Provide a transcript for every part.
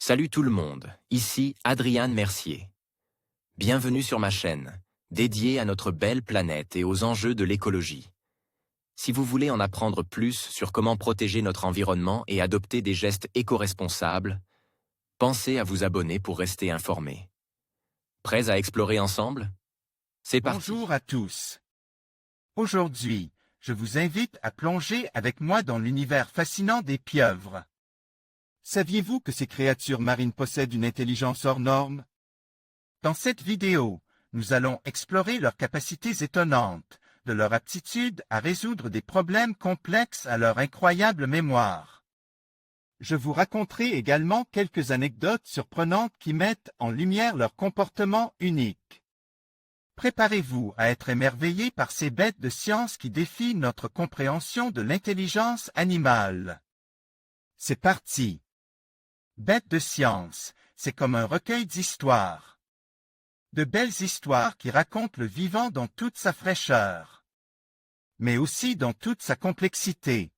Salut tout le monde, ici Adrian Mercier. Bienvenue sur ma chaîne, dédiée à notre belle planète et aux enjeux de l'écologie. Si vous voulez en apprendre plus sur comment protéger notre environnement et adopter des gestes éco-responsables, pensez à vous abonner pour rester informé. Prêts à explorer ensemble? C'est parti. Bonjour à tous. Aujourd'hui, je vous invite à plonger avec moi dans l'univers fascinant des pieuvres. Saviez-vous que ces créatures marines possèdent une intelligence hors norme? Dans cette vidéo, nous allons explorer leurs capacités étonnantes, de leur aptitude à résoudre des problèmes complexes à leur incroyable mémoire. Je vous raconterai également quelques anecdotes surprenantes qui mettent en lumière leur comportement unique. Préparez-vous à être émerveillés par ces bêtes de science qui défient notre compréhension de l'intelligence animale. C'est parti! Bêtes de science, c'est comme un recueil d'histoires. De belles histoires qui racontent le vivant dans toute sa fraîcheur, mais aussi dans toute sa complexité.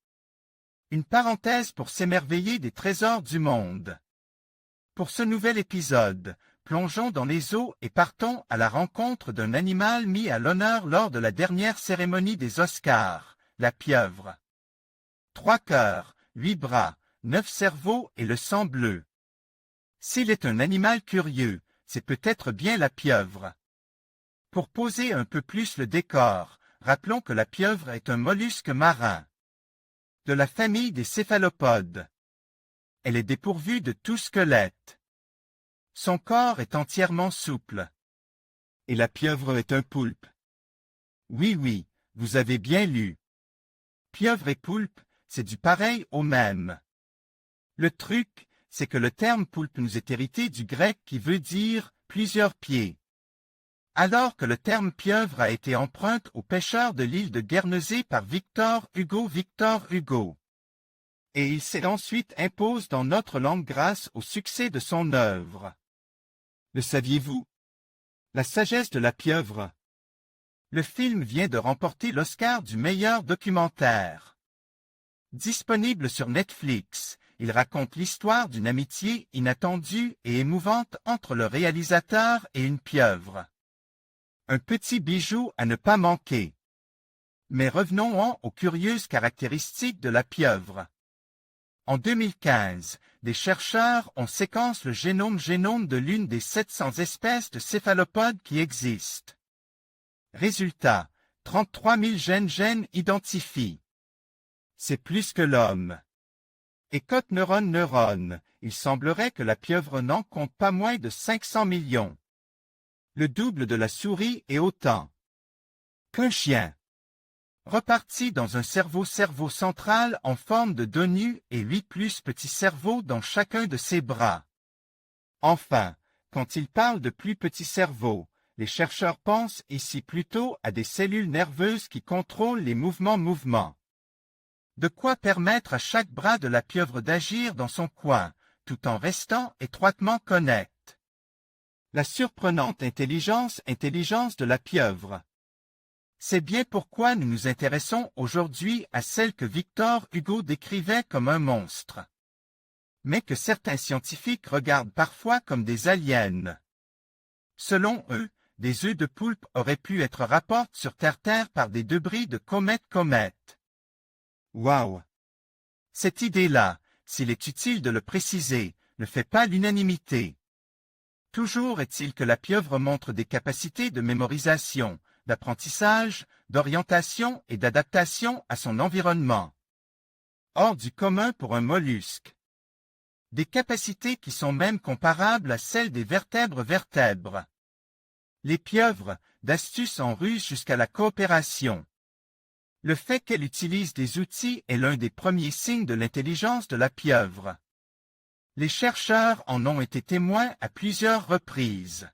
Une parenthèse pour s'émerveiller des trésors du monde. Pour ce nouvel épisode, plongeons dans les eaux et partons à la rencontre d'un animal mis à l'honneur lors de la dernière cérémonie des Oscars, la pieuvre. 3 cœurs, 8 bras, 9 cerveaux et le sang bleu. S'il est un animal curieux, c'est peut-être bien la pieuvre. Pour poser un peu plus le décor, rappelons que la pieuvre est un mollusque marin, de la famille des céphalopodes. Elle est dépourvue de tout squelette. Son corps est entièrement souple. Et la pieuvre est un poulpe. Oui, vous avez bien lu. Pieuvre et poulpe, c'est du pareil au même. Le truc, c'est que le terme poulpe nous est hérité du grec qui veut dire « plusieurs pieds », alors que le terme pieuvre a été emprunté aux pêcheurs de l'île de Guernesey par Victor Hugo. Et il s'est ensuite imposé dans notre langue grâce au succès de son œuvre. Le saviez-vous? La sagesse de la pieuvre. Le film vient de remporter l'Oscar du meilleur documentaire. Disponible sur Netflix, il raconte l'histoire d'une amitié inattendue et émouvante entre le réalisateur et une pieuvre. Un petit bijou à ne pas manquer. Mais revenons aux curieuses caractéristiques de la pieuvre. En 2015, des chercheurs ont séquencé le génome de l'une des 700 espèces de céphalopodes qui existent. Résultat, 33 000 gènes identifiés. C'est plus que l'homme. Et côté neurone, il semblerait que la pieuvre n'en compte pas moins de 500 millions. Le double de la souris et autant qu'un chien. Reparti dans un cerveau central en forme de donut et 8 plus petits cerveaux dans chacun de ses bras. Enfin, quand il parle de plus petits cerveaux, les chercheurs pensent ici plutôt à des cellules nerveuses qui contrôlent les mouvements. De quoi permettre à chaque bras de la pieuvre d'agir dans son coin, tout en restant étroitement connecté. La surprenante intelligence de la pieuvre. C'est bien pourquoi nous nous intéressons aujourd'hui à celle que Victor Hugo décrivait comme un monstre, mais que certains scientifiques regardent parfois comme des aliens. Selon eux, des œufs de poulpe auraient pu être rapportés sur Terre par des débris de comète. Wow! Cette idée-là, s'il est utile de le préciser, ne fait pas l'unanimité. Toujours est-il que la pieuvre montre des capacités de mémorisation, d'apprentissage, d'orientation et d'adaptation à son environnement. Hors du commun pour un mollusque. Des capacités qui sont même comparables à celles des vertèbres. Les pieuvres, d'astuces en ruse jusqu'à la coopération. Le fait qu'elle utilise des outils est l'un des premiers signes de l'intelligence de la pieuvre. Les chercheurs en ont été témoins à plusieurs reprises.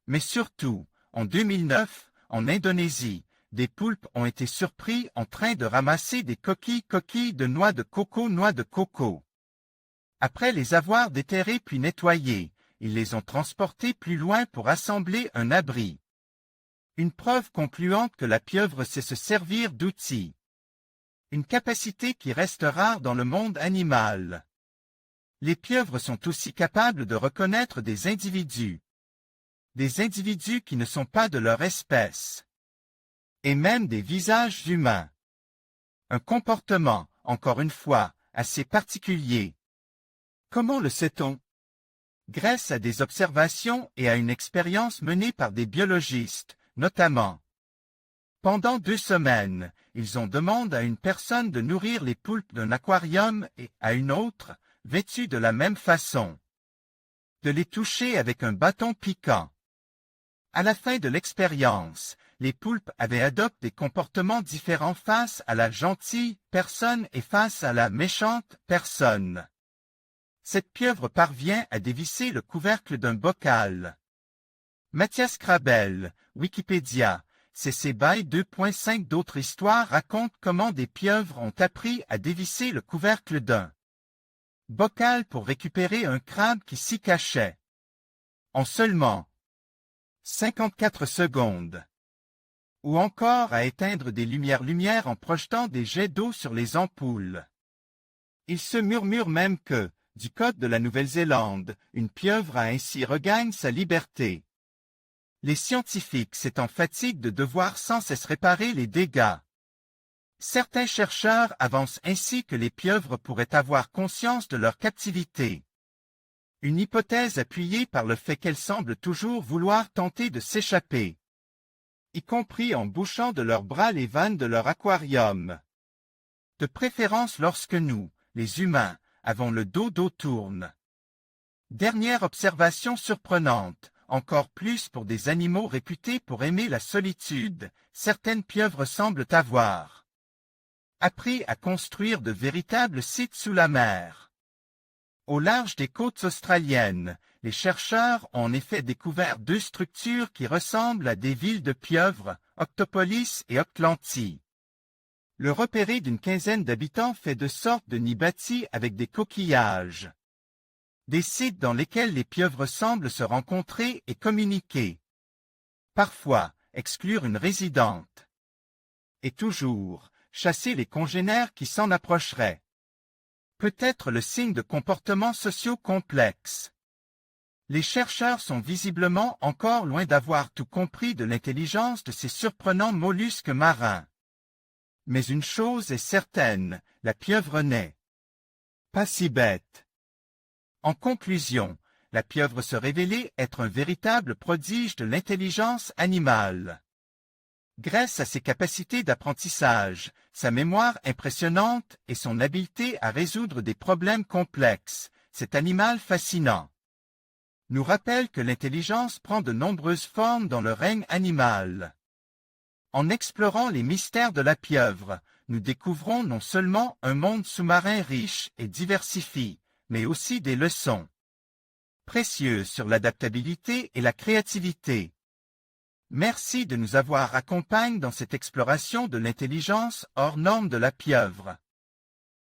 Mais surtout, en 2009, en Indonésie, des poulpes ont été surpris en train de ramasser des coquilles de noix de coco. Après les avoir déterrées puis nettoyées, ils les ont transportées plus loin pour assembler un abri. Une preuve concluante que la pieuvre sait se servir d'outils. Une capacité qui reste rare dans le monde animal. Les pieuvres sont aussi capables de reconnaître des individus qui ne sont pas de leur espèce, et même des visages humains. Un comportement, encore une fois, assez particulier. Comment le sait-on? Grâce à des observations et à une expérience menée par des biologistes, notamment. Pendant 2 semaines, ils ont demandé à une personne de nourrir les poulpes d'un aquarium et à une autre, vêtue de la même façon, de les toucher avec un bâton piquant. À la fin de l'expérience, les poulpes avaient adopté des comportements différents face à la gentille personne et face à la méchante personne. Cette pieuvre parvient à dévisser le couvercle d'un bocal. Mathias Krabel, Wikipédia, CC BY 2.5. D'autres histoires racontent comment des pieuvres ont appris à dévisser le couvercle d'un bocal pour récupérer un crabe qui s'y cachait. En seulement 54 secondes. Ou encore à éteindre des lumières en projetant des jets d'eau sur les ampoules. Il se murmure même que, du côté de la Nouvelle-Zélande, une pieuvre a ainsi regagné sa liberté. Les scientifiques s'étant fatigués de devoir sans cesse réparer les dégâts. Certains chercheurs avancent ainsi que les pieuvres pourraient avoir conscience de leur captivité. Une hypothèse appuyée par le fait qu'elles semblent toujours vouloir tenter de s'échapper, y compris en bouchant de leurs bras les vannes de leur aquarium. De préférence lorsque nous, les humains, avons le dos tourne. Dernière observation surprenante, encore plus pour des animaux réputés pour aimer la solitude, certaines pieuvres semblent avoir appris à construire de véritables sites sous la mer. Au large des côtes australiennes, les chercheurs ont en effet découvert 2 structures qui ressemblent à des villes de pieuvres, Octopolis et Octlanti. Le repéré d'une quinzaine d'habitants fait de sortes de nids bâtis avec des coquillages. Des sites dans lesquels les pieuvres semblent se rencontrer et communiquer. Parfois, exclure une résidente. Et toujours, chasser les congénères qui s'en approcheraient. Peut-être le signe de comportements sociaux complexes. Les chercheurs sont visiblement encore loin d'avoir tout compris de l'intelligence de ces surprenants mollusques marins. Mais une chose est certaine, la pieuvre n'est pas si bête. En conclusion, la pieuvre se révélait être un véritable prodige de l'intelligence animale. Grâce à ses capacités d'apprentissage, sa mémoire impressionnante et son habileté à résoudre des problèmes complexes, cet animal fascinant nous rappelle que l'intelligence prend de nombreuses formes dans le règne animal. En explorant les mystères de la pieuvre, nous découvrons non seulement un monde sous-marin riche et diversifié, mais aussi des leçons précieuses sur l'adaptabilité et la créativité. Merci de nous avoir accompagnés dans cette exploration de l'intelligence hors norme de la pieuvre.